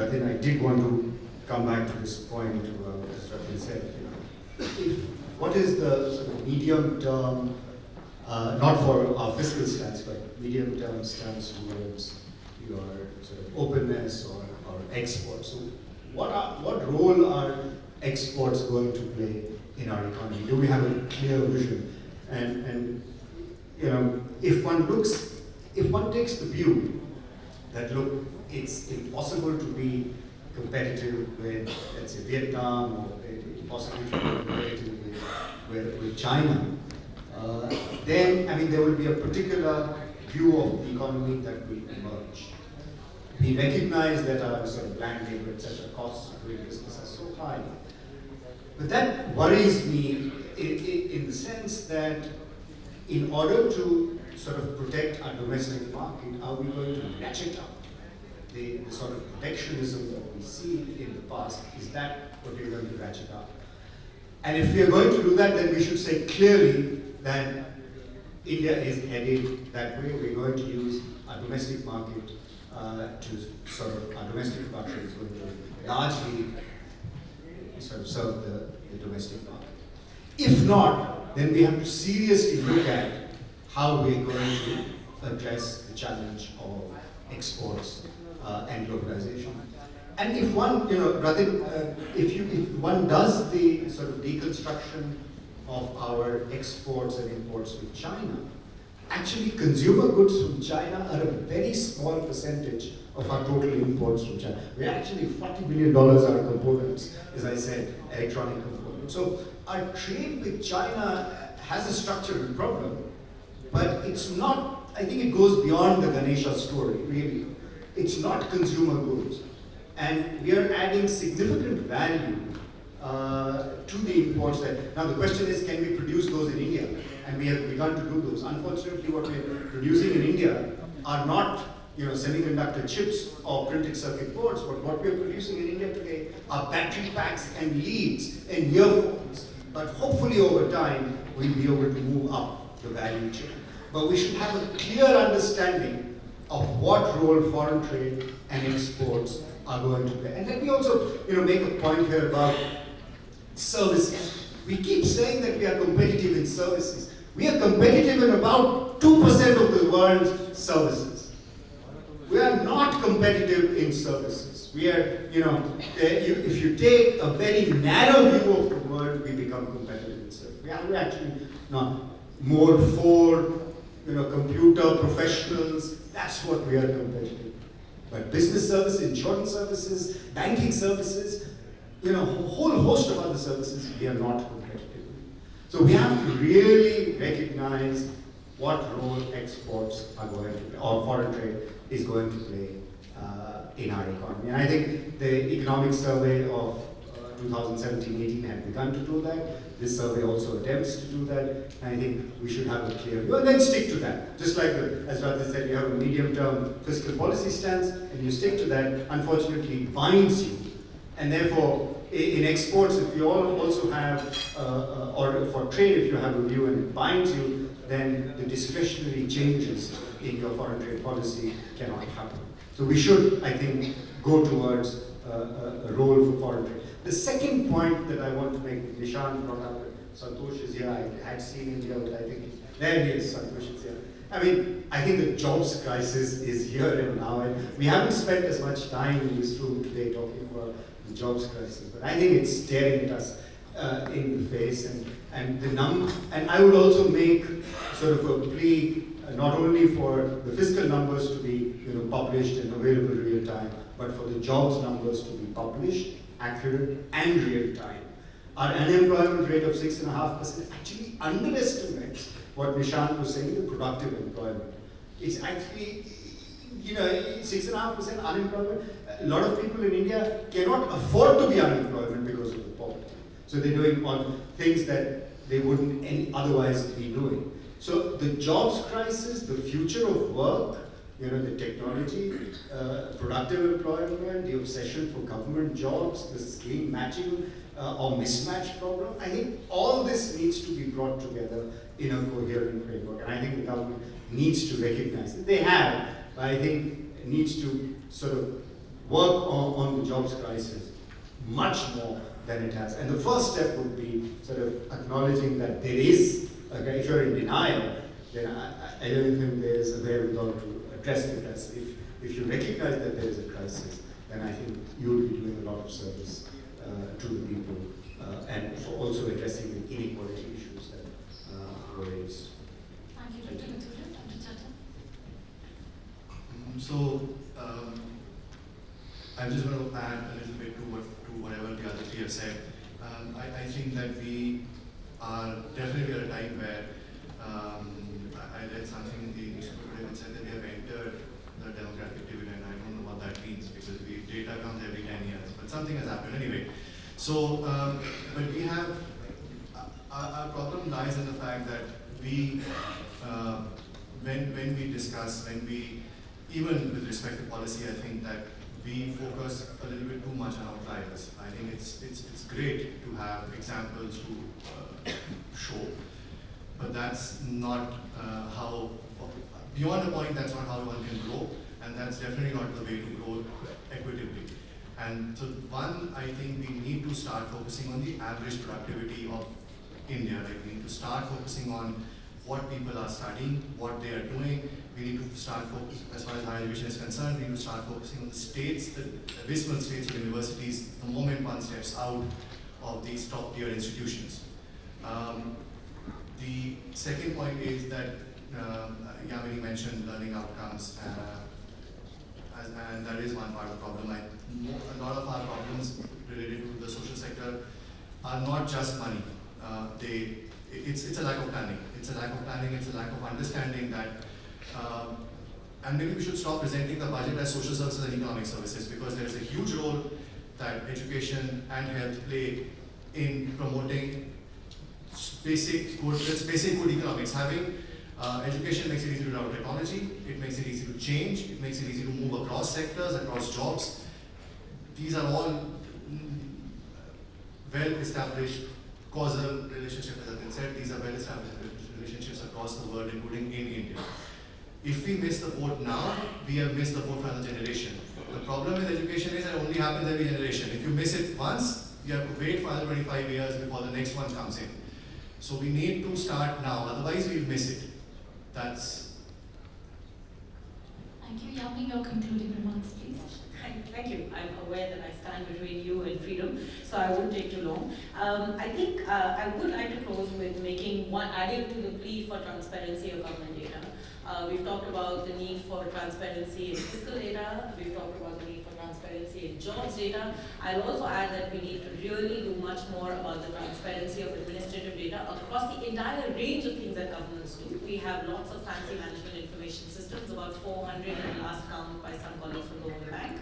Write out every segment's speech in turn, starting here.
Ratin, I did want to come back to this point, as Ratin said. What is the sort of medium-term, not for our fiscal stance, but medium-term stance towards your sort of openness or exports? So what role are exports going to play in our economy? Do we have a clear vision? And if one takes the view that, look, it's impossible to be competitive with, let's say, Vietnam, or impossible to be competitive with China, then, I mean, there will be a particular view of the economy that will emerge. We recognize that our sort of land labor, etc., costs of doing business are so high. But that worries me in the sense that in order to sort of protect our domestic market, are we going to ratchet up the sort of protectionism that we see in the past? Is that what we're going to ratchet up? And if we are going to do that, then we should say clearly that India is headed that way. We're going to use our domestic market to sort of, our domestic production is going to largely sort of serve the domestic market. If not, then we have to seriously look at how we're going to address the challenge of exports and globalization. And if one, Ratin, if one does the sort of deconstruction of our exports and imports with China, actually consumer goods from China are a very small percentage of our total imports from China. We're actually $40 billion are components, as I said, electronic components. So our trade with China has a structural problem, but it's not, I think it goes beyond the Ganesha story, really. It's not consumer goods. And we are adding significant value to the imports. Now the question is, can we produce those in India? And we have begun to do those. Unfortunately, what we're producing in India are not semiconductor chips or printed circuit boards, but what we're producing in India today are battery packs and leads and earphones. But hopefully over time, we'll be able to move up the value chain. But we should have a clear understanding of what role foreign trade and exports are going to play. And let me also make a point here about services. We keep saying that we are competitive in services. We are competitive in about 2% of the world's services. We are not competitive in services. We are, if you take a very narrow view of the world, we become competitive in services. We're actually not more for, computer professionals. That's what we are competitive. But business services, insurance services, banking services, a whole host of other services, we are not competitive. So we have to really recognize what role exports are going to play, or foreign trade is going to play in our economy. And I think the economic survey of 2017-18 had begun to do that. This survey also attempts to do that. And I think we should have a clear view and then stick to that. Just like, as Rathi said, you have a medium-term fiscal policy stance and you stick to that. Unfortunately, it binds you. And therefore, in exports, if you also have, or for trade, if you have a view and it binds you, then the discretionary changes in your foreign trade policy cannot happen. So we should, I think, go towards a role for foreign trade. The second point that I want to make, Nishan brought up, Santosh is here, I had seen him here, but I think, there he is, Santosh is here. I mean, I think the jobs crisis is here and now, and we haven't spent as much time in this room today talking about the jobs crisis, but I think it's staring at us in the face, and I would also make sort of a plea not only for the fiscal numbers to be published and available real time, but for the jobs numbers to be published, accurate, and real time. Our unemployment rate of 6.5% actually underestimates what Nishant was saying, the productive employment. It's actually, 6.5% unemployment. A lot of people in India cannot afford to be unemployed because of the poverty. So they're doing all things that they wouldn't otherwise be doing. So the jobs crisis, the future of work, the technology, productive employment, the obsession for government jobs, the skill matching or mismatch problem, I think all this needs to be brought together in a coherent framework. And I think the government needs to recognize that. They have, but I think it needs to sort of work on the jobs crisis much more than it has. And the first step would be sort of acknowledging that there is, okay, if you're in denial, then I don't think there's a wherewithal to address it. As if you recognize that there is a crisis, then I think you will be doing a lot of service to the people and for also addressing the inequality issues that were raised. Thank you, Dr. Mathura. Dr. Chatta. I'm just going to add a little bit to whatever the other three have said. I think that we are definitely at a time where I read something in the newspaper that said that we have entered the demographic dividend. I don't know what that means because data comes every 10 years, but something has happened anyway. So, but we have, our problem lies in the fact that we, when we discuss, even with respect to policy, I think that we focus a little bit too much on outliers. I think it's great to have examples to show, but that's not how, beyond a point, that's not how one can grow, and that's definitely not the way to grow equitably. And so one, I think we need to start focusing on the average productivity of India. Like we need to start focusing on what people are studying, what they are doing. We need to start focusing, as far as higher education is concerned, we need to start focusing on the states, the abysmal states of universities, the moment one steps out of these top tier institutions. The second point is that Yamini mentioned learning outcomes, and that is one part of the problem. A lot of our problems related to the social sector are not just money. It's a lack of planning. It's a lack of planning, it's a lack of understanding that, and maybe we should stop presenting the budget as social services and economic services, because there is a huge role that education and health play in promoting basic good economics. Having education makes it easy to develop technology, it makes it easy to change, it makes it easy to move across sectors, across jobs. These are all well-established causal relationships, as has been said. These are well-established relationships across the world, including in India. If we miss the boat now, we have missed the boat for another generation. The problem with education is that it only happens every generation. If you miss it once, you have to wait for another 25 years before the next one comes in. So we need to start now, otherwise we'll miss it. That's... Thank you. Yami, your concluding remarks, please. Thank you. I'm aware that I stand between you and freedom, so I won't take too long. I think I would like to close with adding to the plea for transparency of government data. We've talked about the need for transparency in fiscal data. We've talked about the need for transparency in jobs data. I'll also add that we need to really do much more about the transparency of administrative data across the entire range of things that governments do. We have lots of fancy management information systems, about 400 in the last count by some colleagues from the World Bank.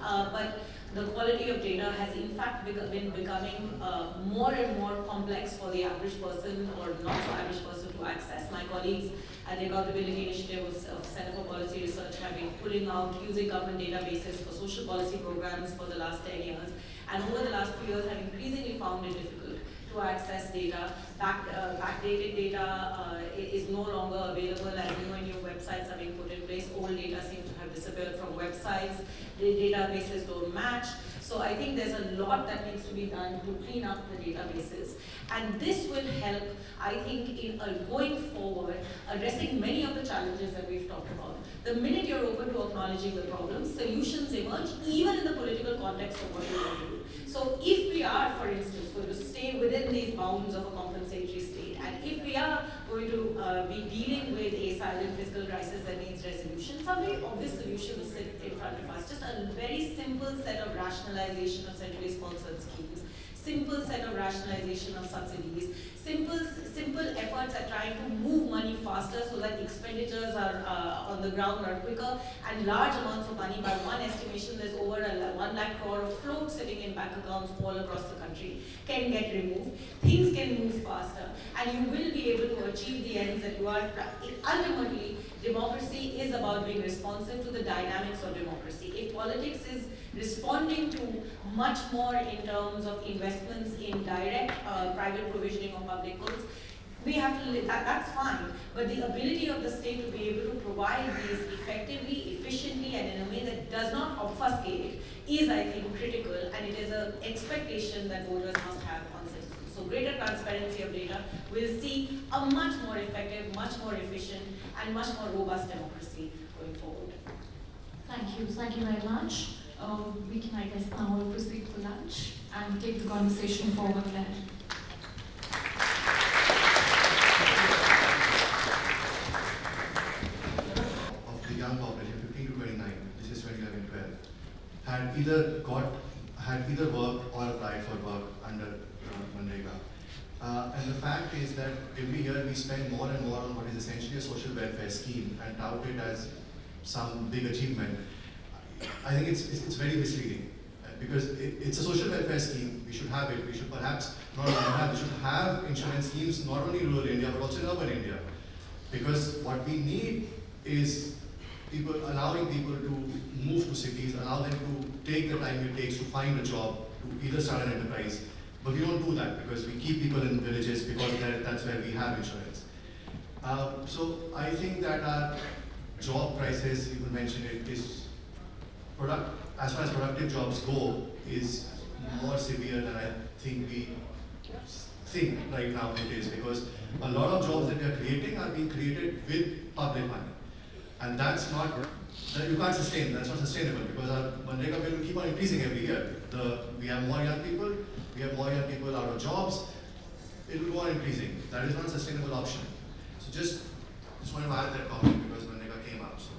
But the quality of data has in fact been becoming more and more complex for the average person or not so average person to access. My colleagues at the Accountability Initiative of Center for Policy Research have been pulling out using government databases for social policy programs for the last 10 years, and over the last few years have increasingly found it difficult to access data. Backdated data is no longer available as new websites are being put in place. Old data seems to have disappeared from websites. The databases don't match. So I think there's a lot that needs to be done to clean up the databases. And this will help, I think, in going forward, addressing many of the challenges that we've talked about. The minute you're open to acknowledging the problems, solutions emerge, even in the political context of what you want to do. So if we are, for instance, going to stay within these bounds of a compensatory state, and if we are going to be dealing with a silent fiscal crisis that needs resolution, some very obvious solution will sit in front of us. Just a very simple set of rationalization of centrally sponsored schemes, simple set of rationalization of subsidies, simple efforts at trying to move money faster so that expenditures are on the ground are quicker, and large amounts of money. By one estimation, there's over 1 lakh crore of float sitting in bank accounts all across the country can get removed. Things can move faster, and you will be able to achieve the ends that you are. Ultimately, democracy is about being responsive to the dynamics of democracy. If politics is responding to much more in terms of investments in direct private provisioning of public goods, We have to live, that's fine, but the ability of the state to be able to provide these effectively, efficiently, and in a way that does not obfuscate is, I think, critical, and it is an expectation that voters must have on citizens. So greater transparency of data will see a much more effective, much more efficient, and much more robust democracy going forward. Thank you very much. We can, I guess, now proceed to lunch and take the conversation forward there. Of the young population, 15 to 29, this is 2011-12, had either worked or applied for work under Manrega. And the fact is that every year we spend more and more on what is essentially a social welfare scheme and tout it as some big achievement. I think it's very misleading because it's a social welfare scheme. We should have it. We should perhaps not only have, we should have insurance schemes not only in rural India but also in urban India. Because what we need is allowing people to move to cities, allow them to take the time it takes to find a job, to either start an enterprise. But we don't do that because we keep people in villages because that's where we have insurance. So I think that our job crisis, you mentioned it, is as far as productive jobs go, is more severe than I think we think right now it is, because a lot of jobs that we are creating are being created with public money. And that's not, you can't sustain, that's not sustainable because our Manrega bill will keep on increasing every year. We have more young people, out of jobs, it will go on increasing. That is not a sustainable option. So just wanted to add that comment because Manrega came up. So.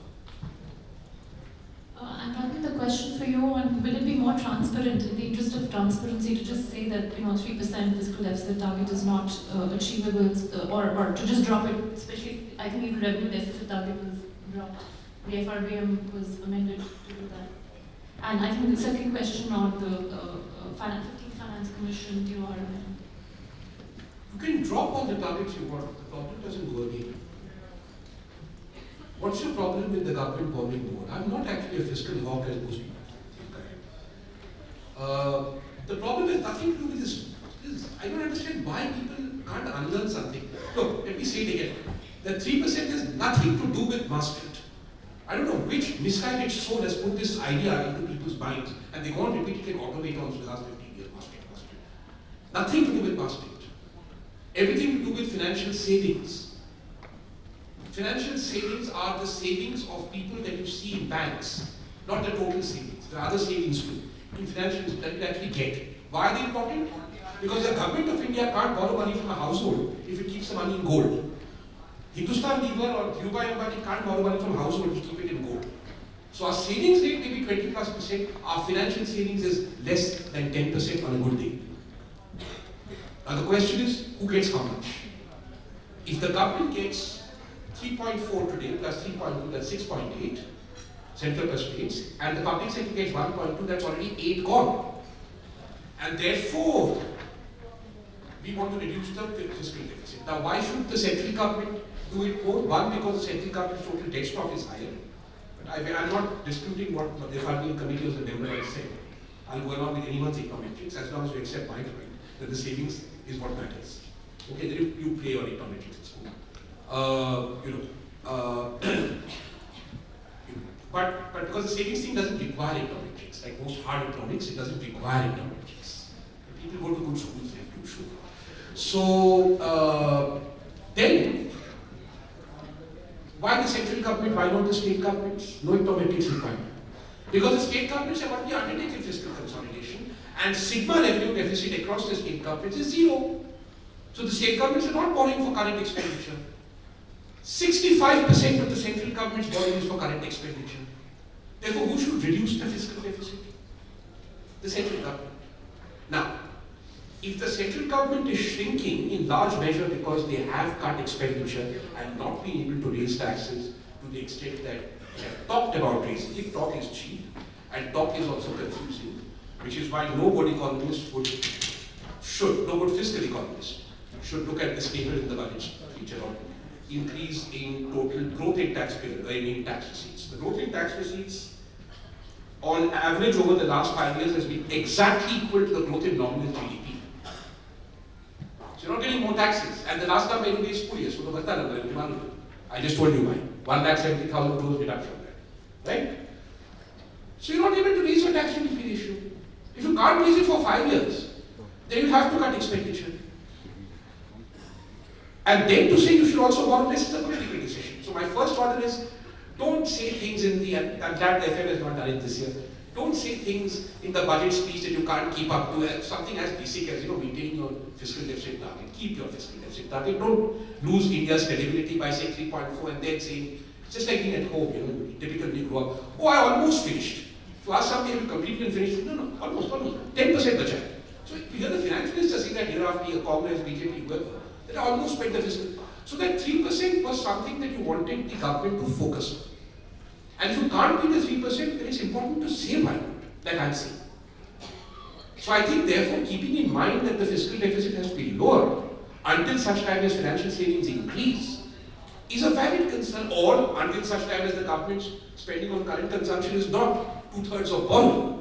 And Robin, the question for you, and will it be more transparent, in the interest of transparency, to just say that 3% fiscal deficit target is not achievable, or to just drop it, especially I think even revenue deficit target was dropped. The FRBM was amended to do that. And I think the second question on the 15th Finance Commission, do you are You can drop all the targets you want, the problem doesn't go away. What's your problem with the government borrowing more? I'm not actually a fiscal hawk as most people think I am. The problem has nothing to do with this. I don't understand why people can't unlearn something. Look, let me say it again. The 3% has nothing to do with mass state. I don't know which misguided soul has put this idea into people's minds, and they go on repeating like automatons for the last 15 years, mass state, mass state. Nothing to do with mass state. Everything to do with financial savings. Financial savings are the savings of people that you see in banks, not the total savings. There are other savings too in financial that you actually get. Why are they important? Because the government of India can't borrow money from a household if it keeps the money in gold. Hindustan Lever or Dhirubhai Ambani can't borrow money from a household to keep it in gold. So our savings rate may be 20+%, our financial savings is less than 10% on a good day. Now the question is, who gets how much? If the government gets 3.4 today plus 3.2, that's 6.8, central plus states, and the public sector gets 1.2, that's already 8 gone. And therefore, we want to reduce the fiscal deficit. Now, why should the central government do it more? One, because the central government's total debt stock is higher. But I'm not disputing what the funding committee or the member has said. I'll go along with anyone's econometrics as long as you accept my point that the savings is what matters. Okay, then you play on econometrics at school. But because the savings thing doesn't require econometrics, like most hard economics, it doesn't require econometrics. People go to good schools, they have to show. So then, why the central government, why not the state governments? No econometrics required. Because the state governments have already undertaken fiscal consolidation, and sigma revenue deficit across the state governments is 0. So the state governments are not borrowing for current expenditure. 65% of the central government's borrowing is for current expenditure. Therefore, who should reduce the fiscal deficit? The central government. Now, if the central government is shrinking in large measure because they have cut expenditure and not been able to raise taxes to the extent that they have talked about raising it, talk is cheap and talk is also confusing, which is why no good economist no good fiscal economist should look at this table in the budget feature on increase in total growth in tax receipts. The growth in tax receipts on average over the last 5 years has been exactly equal to the growth in nominal GDP. So You're not getting more taxes. And the last time I is spurious, so the I just told you mine. 1,70,000 crores deduction there. Right? So you're not able to raise your tax to GDP ratio. If you can't raise it for 5 years, then you have to cut expenditure. And then to say you should also borrow less is a political decision. So my first order is, don't say things in the, I'm glad the FM has not done it this year, don't say things in the budget speech that you can't keep up to. Something as basic as, maintain your fiscal deficit target, keep your fiscal deficit target. Don't lose India's credibility by saying 3.4 and then saying, just like being at home, typical when you grow up, oh, I almost finished. So ask somebody if you completely finished, no, almost, 10% the child. So you hear the finance minister saying that year after year, Congress, BJP, whoever, that I almost spent the fiscal. So that 3% was something that you wanted the government to focus on. And if you can't beat the 3%, then it's important to say why not, like I'm saying. So I think therefore, keeping in mind that the fiscal deficit has to be lower until such time as financial savings increase is a valid concern, or until such time as the government's spending on current consumption is not 2/3 of borrowing.